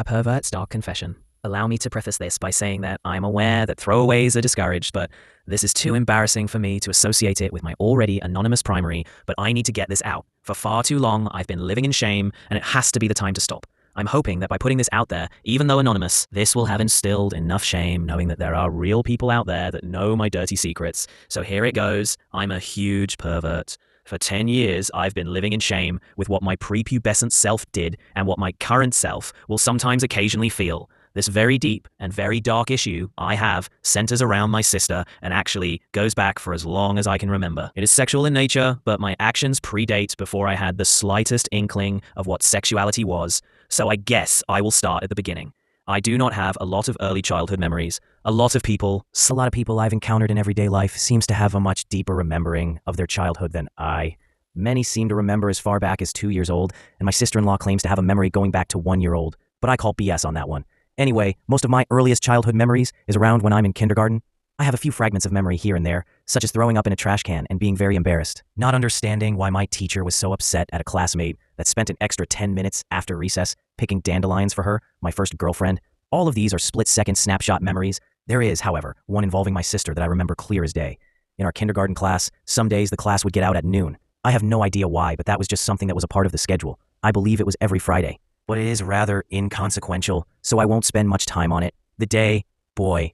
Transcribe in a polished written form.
pervert's dark confession. Allow me to preface this by saying that I'm aware that throwaways are discouraged, but this is too embarrassing for me to associate it with my already anonymous primary, but I need to get this out. For far too long, I've been living in shame, and it has to be the time to stop. I'm hoping that by putting this out there, even though anonymous, this will have instilled enough shame knowing that there are real people out there that know my dirty secrets. So here it goes. I'm a huge pervert. For 10 years, I've been living in shame with what my prepubescent self did and what my current self will sometimes occasionally feel. This very deep and very dark issue I have centers around my sister and actually goes back for as long as I can remember. It is sexual in nature, but my actions predate before I had the slightest inkling of what sexuality was, so I guess I will start at the beginning. I do not have a lot of early childhood memories. A lot of people I've encountered in everyday life seems to have a much deeper remembering of their childhood than I. Many seem to remember as far back as 2 years old, and my sister-in-law claims to have a memory going back to 1 year old, but I call BS on that one. Anyway, most of my earliest childhood memories is around when I'm in kindergarten. I have a few fragments of memory here and there, such as throwing up in a trash can and being very embarrassed, not understanding why my teacher was so upset at a classmate that spent an extra 10 minutes after recess picking dandelions for her, my first girlfriend. All of these are split-second snapshot memories. There is, however, one involving my sister that I remember clear as day. In our kindergarten class, some days the class would get out at noon. I have no idea why, but that was just something that was a part of the schedule. I believe it was every Friday. But it is rather inconsequential, so I won't spend much time on it. The day, boy,